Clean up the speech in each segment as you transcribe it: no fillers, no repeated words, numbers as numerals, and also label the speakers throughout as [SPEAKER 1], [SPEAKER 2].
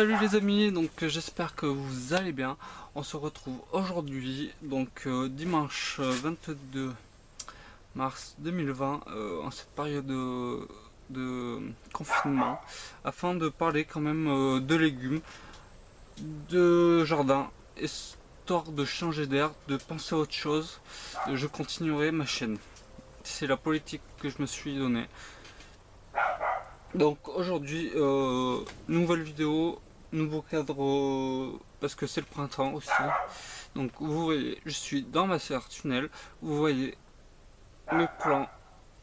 [SPEAKER 1] Salut les amis, donc j'espère que vous allez bien. On se retrouve aujourd'hui, donc dimanche 22 mars 2020, en cette période de confinement, afin de parler quand même de légumes, de jardin, histoire de changer d'air, de penser à autre chose. Je continuerai ma chaîne. C'est la politique que je me suis donnée. Donc aujourd'hui, nouvelle vidéo, nouveau cadre parce que c'est le printemps aussi. Donc vous voyez, je suis dans ma serre tunnel. Vous voyez mes plans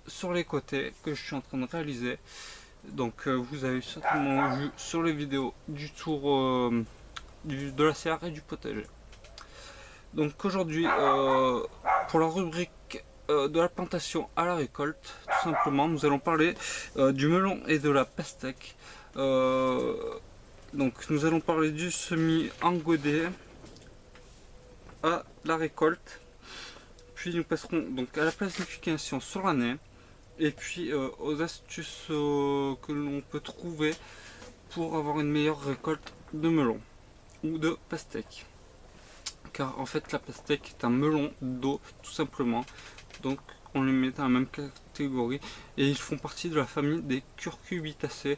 [SPEAKER 1] sur les côtés que je suis en train de réaliser. Donc vous avez certainement vu sur les vidéos du tour de la serre et du potager. Donc aujourd'hui, pour la rubrique de la plantation à la récolte, tout simplement, nous allons parler du melon et de la pastèque. Donc nous allons parler du semis en godet à la récolte, puis nous passerons donc à la planification sur l'année, et puis aux astuces que l'on peut trouver pour avoir une meilleure récolte de melon ou de pastèque. Car en fait la pastèque est un melon d'eau tout simplement, donc on les met dans la même catégorie et ils font partie de la famille des curcubitacées,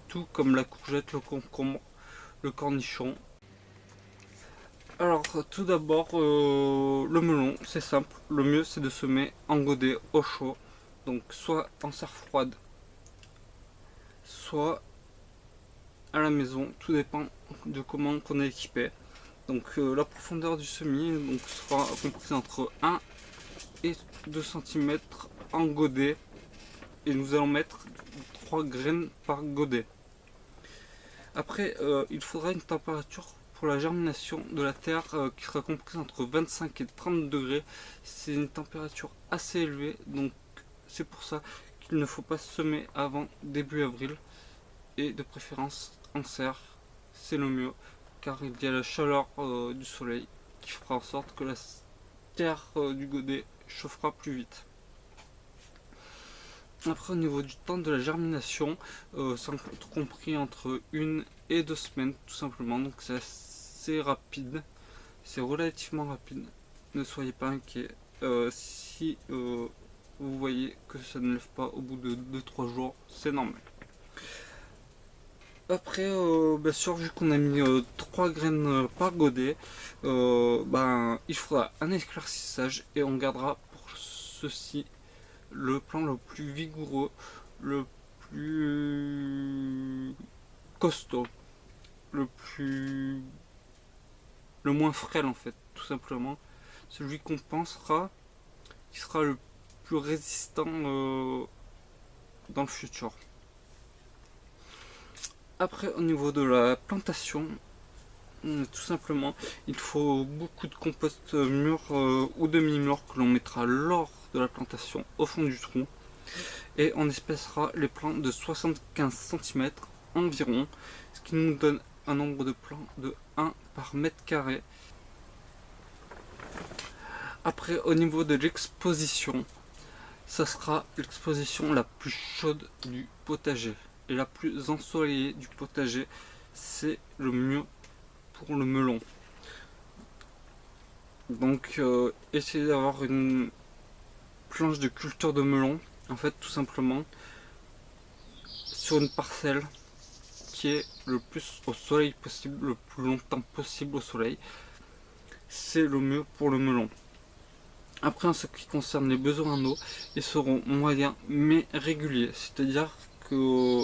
[SPEAKER 1] tout comme la courgette, le concombre, le cornichon. Alors tout d'abord le melon, c'est simple, le mieux c'est de semer en godet au chaud, donc soit en serre froide, soit à la maison, tout dépend de comment on est équipé. Donc la profondeur du semis donc, sera comprise entre 1 et 2 cm en godet, et nous allons mettre 3 graines par godet. Après il faudra une température pour la germination de la terre qui sera comprise entre 25 et 30 degrés. C'est une température assez élevée, donc c'est pour ça qu'il ne faut pas semer avant début avril, et de préférence en serre, c'est le mieux, car il y a la chaleur du soleil qui fera en sorte que la terre du godet chauffera plus vite. Après au niveau du temps de la germination, c'est compris entre 1 et 2 semaines tout simplement, donc c'est assez rapide, c'est relativement rapide, ne soyez pas inquiets si vous voyez que ça ne lève pas au bout de 2-3 jours, c'est normal. Après, bien sûr, vu qu'on a mis 3 graines par godet, il faudra un éclaircissage et on gardera pour ceci le plan le plus vigoureux, le plus costaud, le moins frêle en fait, tout simplement. Celui qu'on pensera qui sera le plus résistant dans le futur. Après, au niveau de la plantation, tout simplement, il faut beaucoup de compost mûr ou demi-mûr que l'on mettra lors de la plantation au fond du trou. Et on espacera les plants de 75 cm environ, ce qui nous donne un nombre de plants de 1 par mètre carré. Après, au niveau de l'exposition, ça sera l'exposition la plus chaude du potager et la plus ensoleillée du potager, c'est le mieux pour le melon. Donc essayez d'avoir une planche de culture de melon, en fait tout simplement sur une parcelle qui est le plus au soleil possible, le plus longtemps possible au soleil, c'est le mieux pour le melon. Après en ce qui concerne les besoins en eau, ils seront moyens mais réguliers, c'est-à-dire que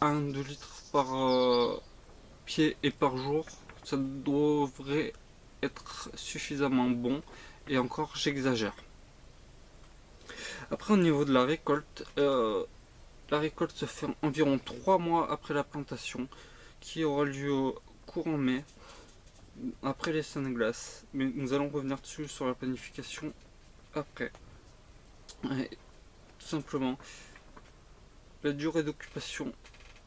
[SPEAKER 1] 1-2 litres par pied et par jour, ça devrait être suffisamment bon, et encore j'exagère. Après au niveau de la récolte se fait environ 3 mois après la plantation, qui aura lieu courant mai, après les seins de glace, mais nous allons revenir dessus sur la planification après. Et, tout simplement, la durée d'occupation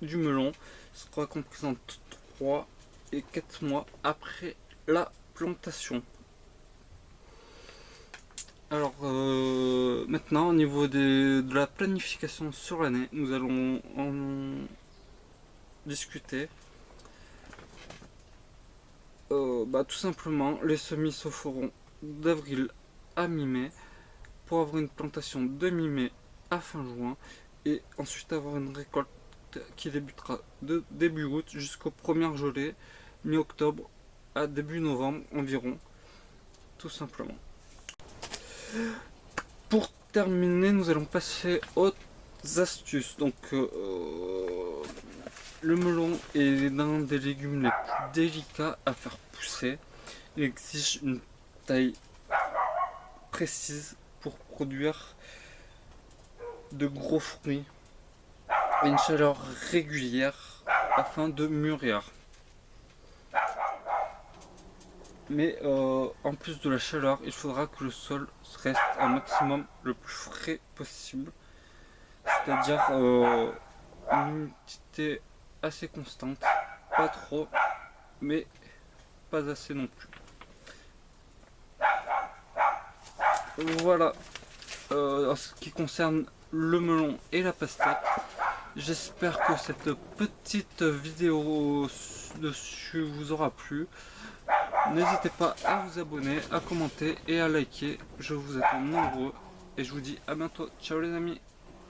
[SPEAKER 1] du melon sera comprise entre 3 et 4 mois après la plantation. Alors maintenant au niveau de la planification sur l'année, nous allons en discuter. tout simplement, les semis se feront d'avril à mi-mai pour avoir une plantation de mi-mai à fin juin et ensuite avoir une récolte qui débutera de début août jusqu'aux premières gelées mi-octobre à début novembre environ, tout simplement. Pour terminer, nous allons passer aux astuces. Donc le melon est l'un des légumes les plus délicats à faire pousser. Il exige une taille précise pour produire de gros fruits et une chaleur régulière afin de mûrir. Mais en plus de la chaleur, il faudra que le sol reste un maximum le plus frais possible, c'est-à-dire une humidité assez constante, pas trop, mais pas assez non plus. Voilà, en ce qui concerne le melon et la pastèque, j'espère que cette petite vidéo dessus vous aura plu. N'hésitez pas à vous abonner, à commenter et à liker. Je vous attends nombreux et je vous dis à bientôt. Ciao les amis.